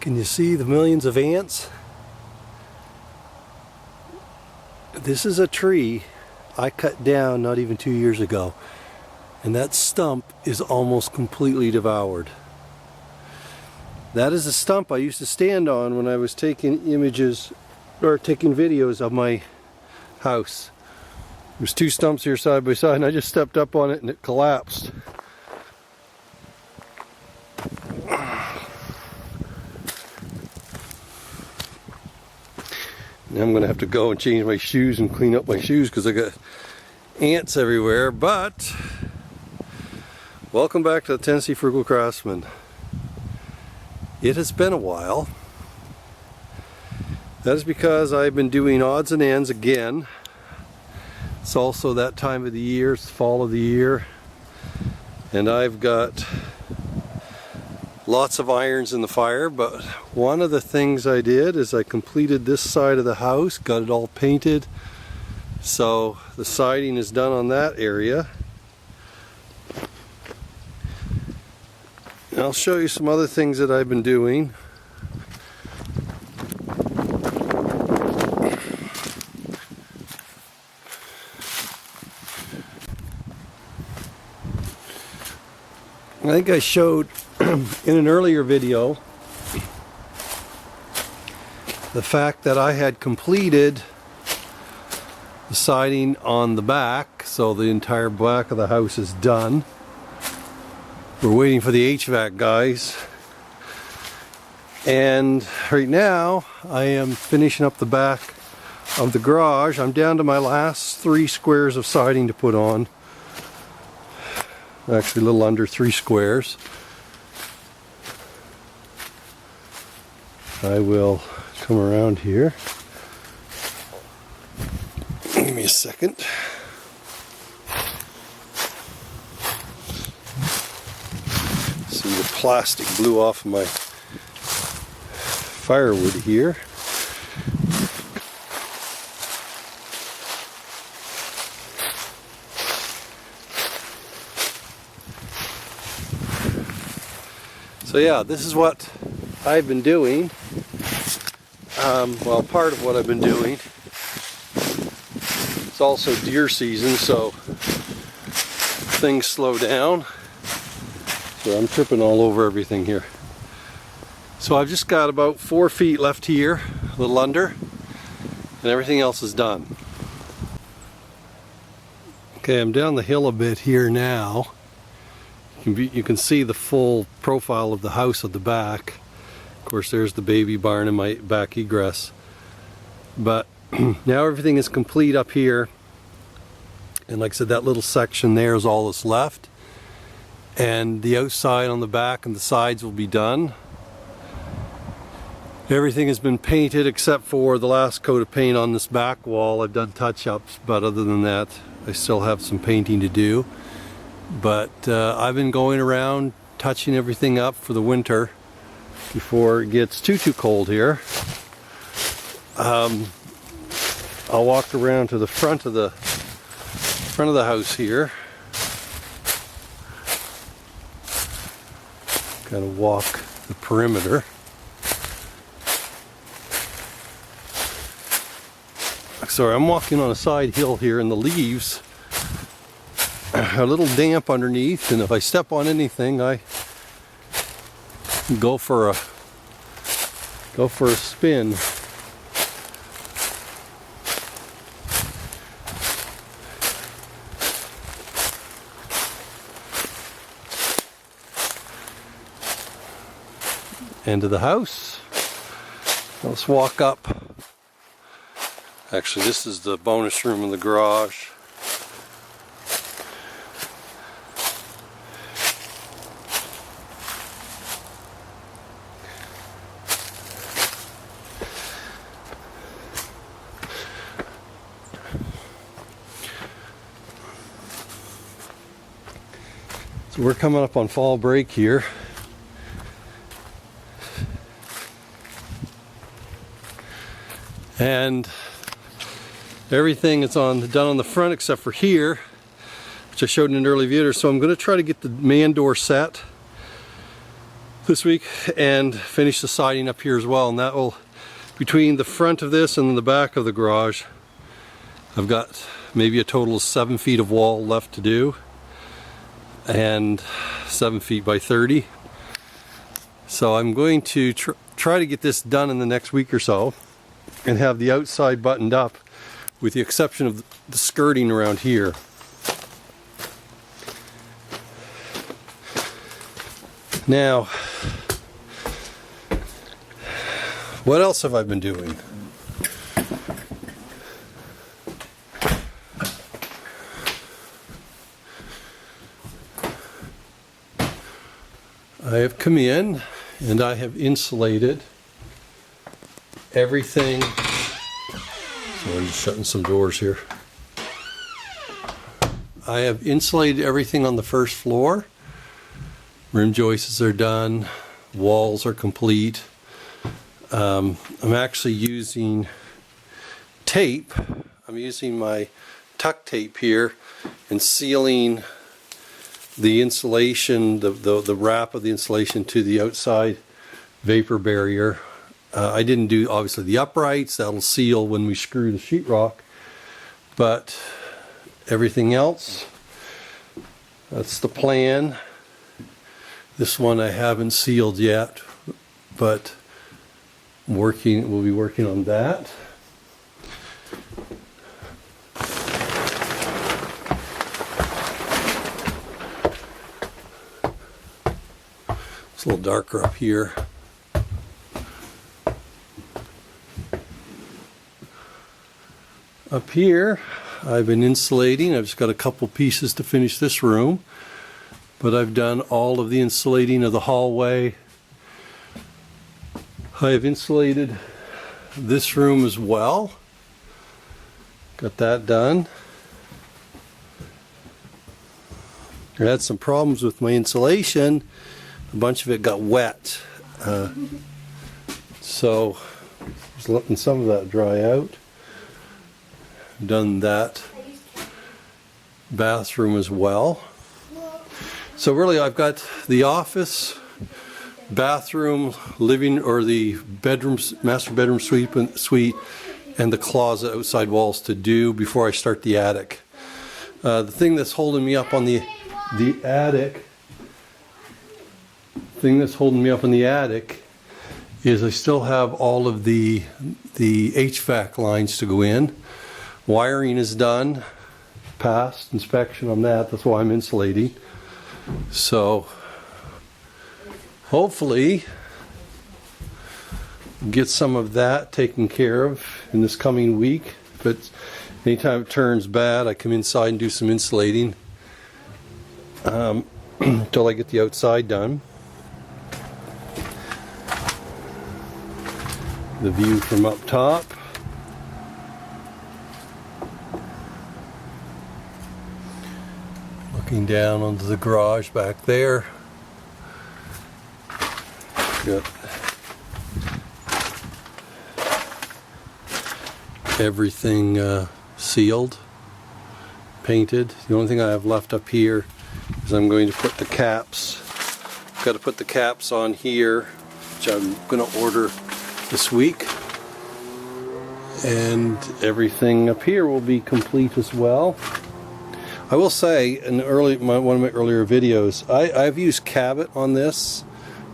Can you see the millions of ants? This is a tree I cut down not even 2 years ago, and that stump is almost completely devoured. That is a stump I used to stand on when I was taking images or taking videos of my house. There's two stumps here side by side, and I just stepped up on it and it collapsed. Now I'm going to have to go and change my shoes and clean up my shoes because I got ants everywhere. But welcome back to the Tennessee Frugal Craftsman. It has been a while. That is because I've been doing odds and ends again. It's also that time of the year, it's the fall of the year, and I've got lots of irons in the fire. But one of the things I did is I completed this side of the house, got it all painted, so the siding is done on that area. And I'll show you some other things that I've been doing. I think I showed in an earlier video the fact that I had completed the siding on the back, so the entire back of the house is done. We're waiting for the HVAC guys, and right now I am finishing up the back of the garage. I'm down to my last 3 squares of siding to put on. Actually a little under 3 squares. I will come around here. Give me a second. See, the plastic blew off my firewood here. So yeah, this is what I've been doing. Well, part of what I've been doing. It's also deer season, so things slow down. So I'm tripping all over everything here. So I've just got about 4 feet left here, a little under, and everything else is done. Okay, I'm down the hill a bit here now. You can see the full profile of the house at the back. Of course, there's the baby barn and my back egress. But now everything is complete up here. And like I said, that little section there is all that's left. And the outside on the back and the sides will be done. Everything has been painted except for the last coat of paint on this back wall. I've done touch-ups, but other than that, I still have some painting to do. But I've been going around touching everything up for the winter before it gets too cold here. I'll walk around to the front of the house here. Kind of walk the perimeter. Sorry, I'm walking on a side hill here, and the leaves are a little damp underneath, and if I step on anything, I go for a spin. End of the house. Let's walk up. Actually, this is the bonus room in the garage. So we're coming up on fall break here. And everything is done on the front except for here, which I showed in an early video. So I'm going to try to get the man door set this week and finish the siding up here as well, and that will, between the front of this and the back of the garage, I've got maybe a total of 7 feet of wall left to do, and 7 feet by 30. So I'm going to try to get this done in the next week or so and have the outside buttoned up, with the exception of the skirting around here. Now, what else have I been doing? I have come in and I have insulated everything. So I'm just shutting some doors here. I have insulated everything on the first floor. Rim joists are done, walls are complete. I'm actually using tape. I'm using my tuck tape here and sealing the insulation, the wrap of the insulation to the outside vapor barrier. I didn't do obviously the uprights, that'll seal when we screw the sheetrock, but everything else, that's the plan. This one I haven't sealed yet, but we'll be working on that. It's a little darker up here. Up here, I've been insulating. I've just got a couple pieces to finish this room, but I've done all of the insulating of the hallway. I have insulated this room as well. Got that done. I had some problems with my insulation. A bunch of it got wet. So just letting some of that dry out. Done that bathroom as well. So really I've got the office, bathroom, living, or the bedrooms, master bedroom suite, and the closet outside walls to do before I start the attic. The thing that's holding me up on the attic, is I still have all of the HVAC lines to go in. Wiring is done, passed inspection on that. That's why I'm insulating. So hopefully get some of that taken care of in this coming week. But anytime it turns bad, I come inside and do some insulating until I get the outside done. The view from up top. Looking down onto the garage back there. Got everything sealed, painted. The only thing I have left up here is I'm going to put the caps. Got to put the caps on here, which I'm going to order this week. And everything up here will be complete as well. I will say, in one of my earlier videos, I've used Cabot on this,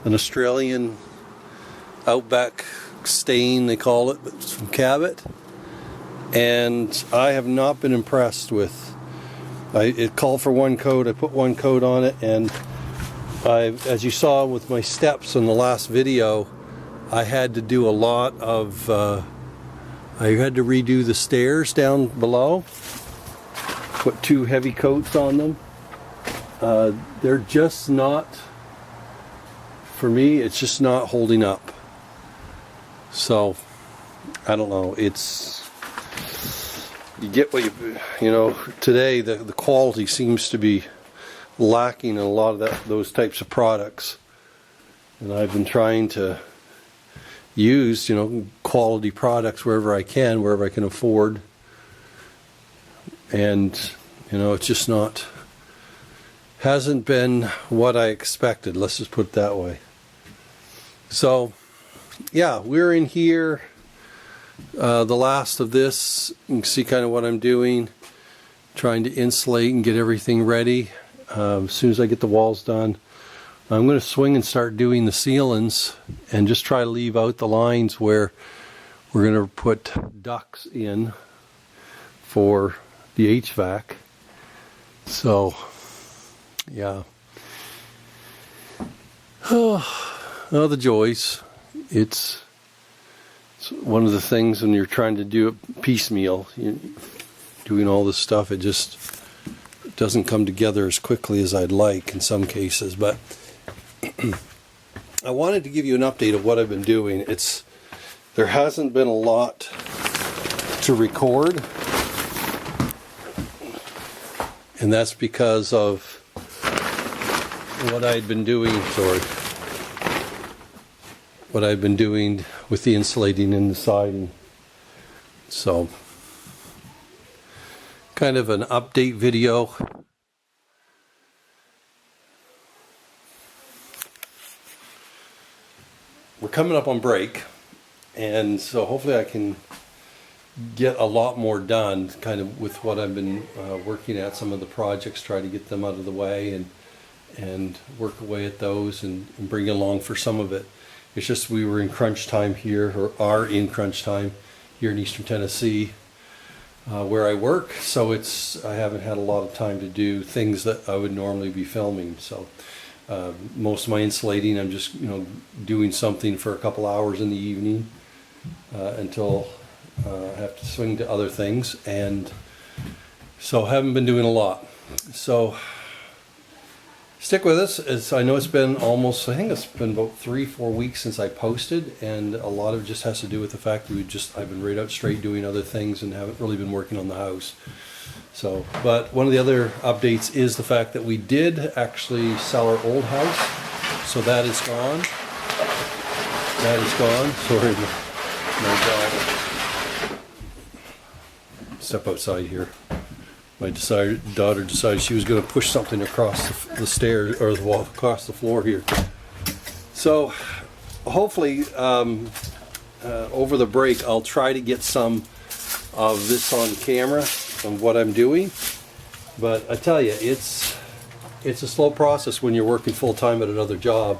an Australian Outback stain, they call it, but it's from Cabot. And I have not been impressed with. It called for one coat, I put one coat on it, and as you saw with my steps in the last video, I had to do a lot of, I had to redo the stairs down below. Put 2 heavy coats on them. They're just not, for me, it's just not holding up. So, I don't know, you get what you know, today the quality seems to be lacking in a lot of those types of products. And I've been trying to use, quality products wherever I can afford. And, it's just hasn't been what I expected, let's just put it that way. So yeah, we're in here, the last of this. You can see kind of what I'm doing, trying to insulate and get everything ready. As soon as I get the walls done, I'm going to swing and start doing the ceilings and just try to leave out the lines where we're going to put ducts in for the HVAC. So yeah, oh, the joys. It's one of the things when you're trying to do it piecemeal, doing all this stuff, it just doesn't come together as quickly as I'd like in some cases. But I wanted to give you an update of what I've been doing. There hasn't been a lot to record, and that's because of what I'd been doing, what I've been doing with the insulating and the siding. So, kind of an update video. We're coming up on break, and so hopefully I can get a lot more done kind of with what I've been working at, some of the projects, try to get them out of the way and work away at those and bring along for some of it. It's just we were in crunch time here, or are in crunch time here in Eastern Tennessee where I work, so I haven't had a lot of time to do things that I would normally be filming. So most of my insulating, I'm just doing something for a couple hours in the evening until I have to swing to other things, and so haven't been doing a lot. So stick with us, as I know it's been I think it's been about 3-4 weeks since I posted, and a lot of it just has to do with the fact that I've been right out straight doing other things and haven't really been working on the house. So, but one of the other updates is the fact that we did actually sell our old house, so that is gone. That is gone. Sorry, my dog. Step outside here. My daughter decided she was going to push something across the stairs, or the wall, across the floor here. So hopefully over the break I'll try to get some of this on camera of what I'm doing. But I tell you, it's a slow process when you're working full-time at another job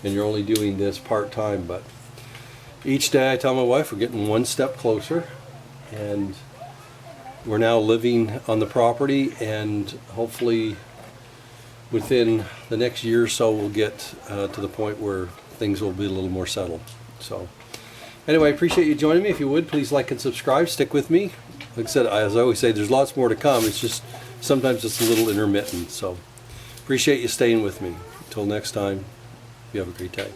and you're only doing this part-time. But each day I tell my wife we're getting one step closer, and we're now living on the property, and hopefully within the next year or so we'll get to the point where things will be a little more settled. So anyway, I appreciate you joining me. If you would, please like and subscribe. Stick with me. Like I said, as I always say, there's lots more to come. It's just sometimes it's a little intermittent. So appreciate you staying with me. Until next time, you have a great day.